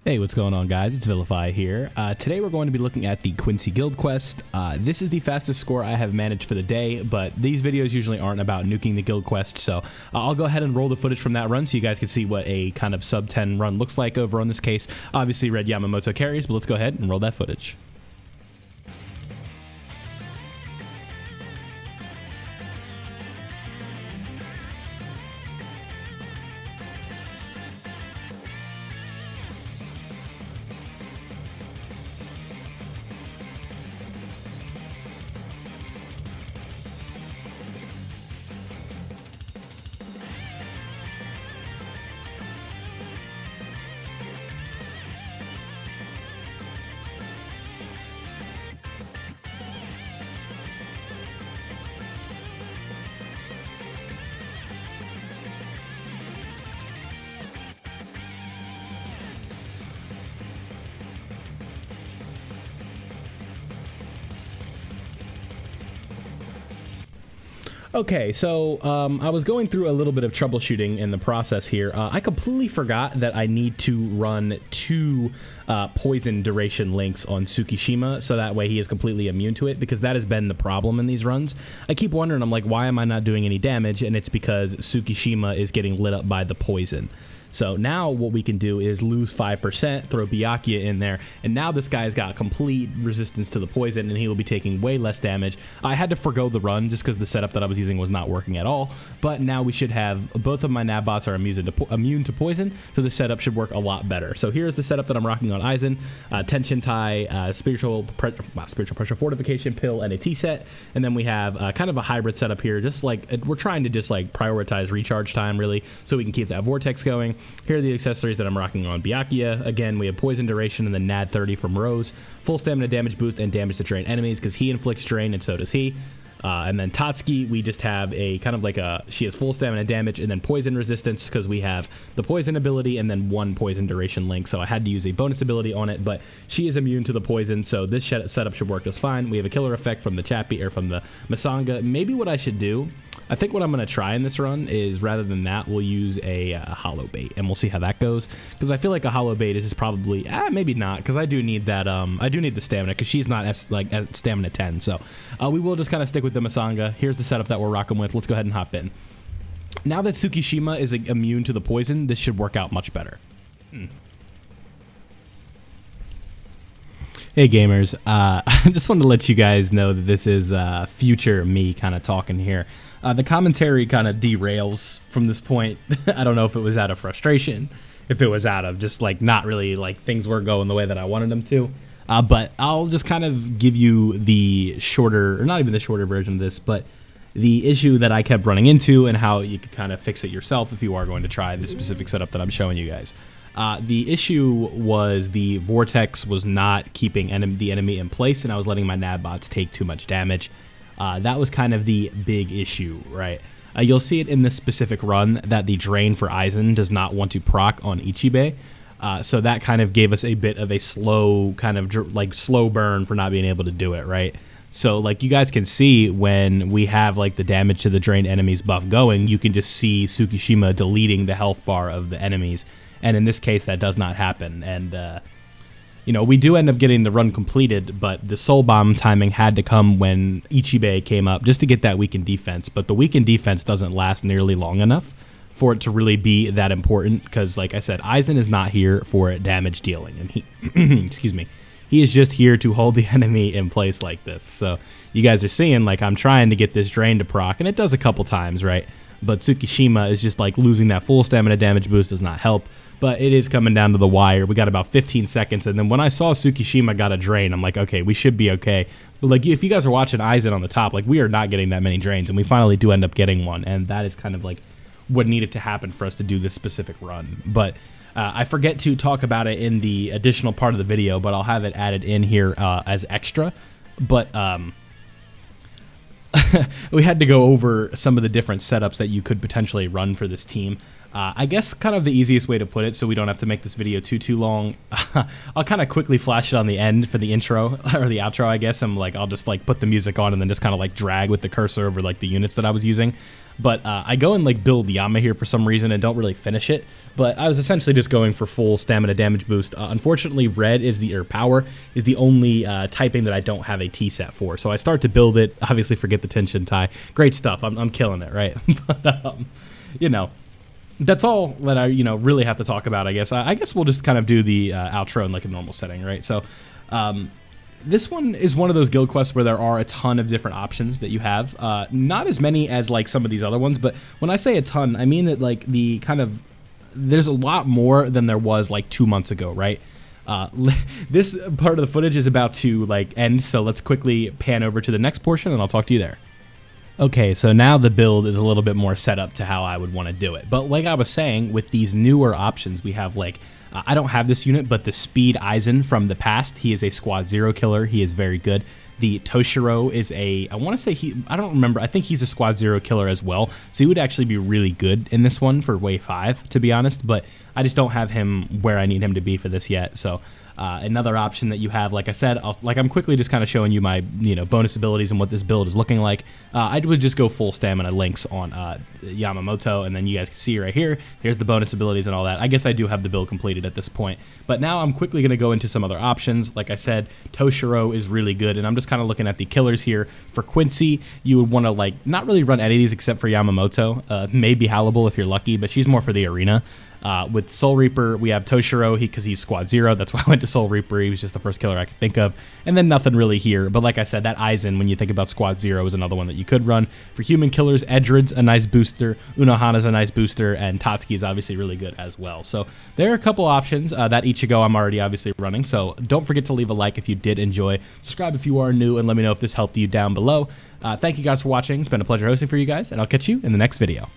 Hey, what's going on, guys? It's Vilify here. Today we're going to be looking at the QUINCY Guild Quest. This is the fastest score I have managed for the day, but these videos usually aren't about nuking the Guild Quest, so I'll go ahead and roll the footage from that run so you guys can see what a kind of sub 10 run looks like over on this case. Obviously, Red Yamamoto carries, but let's go ahead and roll that footage. Okay, so I was going through a little bit of troubleshooting in the process here. I completely forgot that I need to run 2 poison duration links on Tsukishima, so that way he is completely immune to it, because that has been the problem in these runs. I keep wondering, I'm like, why am I not doing any damage? And it's because Tsukishima is getting lit up by the poison. So now what we can do is lose 5%, throw Byakuya in there, and now this guy's got complete resistance to the poison, and he will be taking way less damage. I had to forgo the run just because the setup that I was using was not working at all, but now we should have, both of my Nabbots are immune to poison, so the setup should work a lot better. So here's the setup that I'm rocking on Aizen: Tension Tai, spiritual pressure fortification pill, and a T-set, and then we have kind of a hybrid setup here, just like, we're trying to just like prioritize recharge time really, so we can keep that vortex going. Here are the accessories that I'm rocking on Byakuya. Again, we have poison duration and the NAD 30 from Rose, full stamina damage boost and damage to drain enemies because he inflicts drain and so does he. And then Tatsuki, we just have a kind of like she has full stamina damage and then poison resistance because we have the poison ability and then 1 poison duration link. So I had to use a bonus ability on it, but she is immune to the poison, so this setup should work just fine. We have a killer effect from the Chappie, or from the Masanga. Maybe what I should do, I think what I'm going to try in this run is, rather than that, we'll use a hollow bait, and we'll see how that goes, because I feel like a hollow bait is just probably, maybe not, because I do need that, I do need the stamina, because she's not at stamina 10, so we will just kind of stick with the Masanga. Here's the setup that we're rocking with. Let's go ahead and hop in. Now that Tsukishima is immune to the poison, this should work out much better. Hey gamers, I just wanted to let you guys know that this is future me kind of talking here. The commentary kind of derails from this point. I don't know if it was out of frustration, if it was out of just like not really like things were going the way that I wanted them to. But I'll just kind of give you the shorter, or not even the shorter version of this, but the issue that I kept running into and how you could kind of fix it yourself if you are going to try this specific setup that I'm showing you guys. The issue was the vortex was not keeping the enemy in place, and I was letting my Nabbots take too much damage. That was kind of the big issue, right? You'll see it in this specific run that the drain for Aizen does not want to proc on Ichibe. So that kind of gave us a bit of a slow, kind of like slow burn for not being able to do it, right? So like you guys can see when we have like the damage to the drained enemies buff going, you can just see Tsukishima deleting the health bar of the enemies. And in this case, that does not happen. And, you know, we do end up getting the run completed, but the soul bomb timing had to come when Ichibe came up just to get that weakened defense. But the weakened defense doesn't last nearly long enough for it to really be that important, because, like I said, Aizen is not here for damage dealing. And he, excuse me, he is just here to hold the enemy in place like this. So you guys are seeing, like, I'm trying to get this drain to proc, and it does a couple times, right? But Tsukishima is just like losing that full stamina damage boost does not help. But it is coming down to the wire. We got about 15 seconds, and then when I saw Tsukishima got a drain, I'm like, okay, we should be okay. But like, if you guys are watching Aizen on the top, like, we are not getting that many drains, and we finally do end up getting one, and that is kind of like what needed to happen for us to do this specific run. But I forget to talk about it in the additional part of the video, but I'll have it added in here as extra. But we had to go over some of the different setups that you could potentially run for this team. I guess kind of the easiest way to put it, so we don't have to make this video too long, I'll kind of quickly flash it on the end for the intro, or the outro, I guess. I'll just like put the music on and then just kind of like drag with the cursor over like the units that I was using. But I go and like build Yama here for some reason and don't really finish it. But I was essentially just going for full stamina damage boost. Unfortunately, red is power is the only typing that I don't have a T set for. So I start to build it. Obviously, forget the tension tie. Great stuff. I'm killing it, right? But you know, that's all that I really have to talk about. I guess. I guess we'll just kind of do the outro in like a normal setting, right? So. This one is one of those guild quests where there are a ton of different options that you have. Not as many as like some of these other ones, but when I say a ton, I mean that like there's a lot more than there was like 2 months ago, right? This part of the footage is about to like end, so let's quickly pan over to the next portion and I'll talk to you there. Okay, so now the build is a little bit more set up to how I would want to do it. But like I was saying, with these newer options, we have like I don't have this unit, but the Speed Aizen from the past, he is a Squad 0 killer. He is very good. The Toshiro is I want to say I don't remember. I think he's a Squad 0 killer as well. So he would actually be really good in this one for Wave 5, to be honest. But I just don't have him where I need him to be for this yet. So another option that you have, like I said, I'm quickly just kind of showing you my bonus abilities and what this build is looking like. I would just go full stamina links on Yamamoto, and then you guys can see right here. Here's the bonus abilities and all that. I guess I do have the build completed at this point. But now I'm quickly going to go into some other options. Like I said, Toshiro is really good, and I'm just kind of looking at the killers here. For Quincy, you would want to like not really run any of these except for Yamamoto. Maybe Hannibal if you're lucky, but she's more for the arena. With Soul Reaper, we have Toshiro because he's Squad 0. That's why I went to Soul Reaper. He was just the first killer I could think of. And then nothing really here. But like I said, that Aizen, when you think about Squad 0, is another one that you could run. For human killers, Edred's a nice booster. Unohana's a nice booster. And Tatsuki is obviously really good as well. So there are a couple options. That Ichigo I'm already obviously running. So don't forget to leave a like if you did enjoy. Subscribe if you are new. And let me know if this helped you down below. Thank you guys for watching. It's been a pleasure hosting for you guys. And I'll catch you in the next video.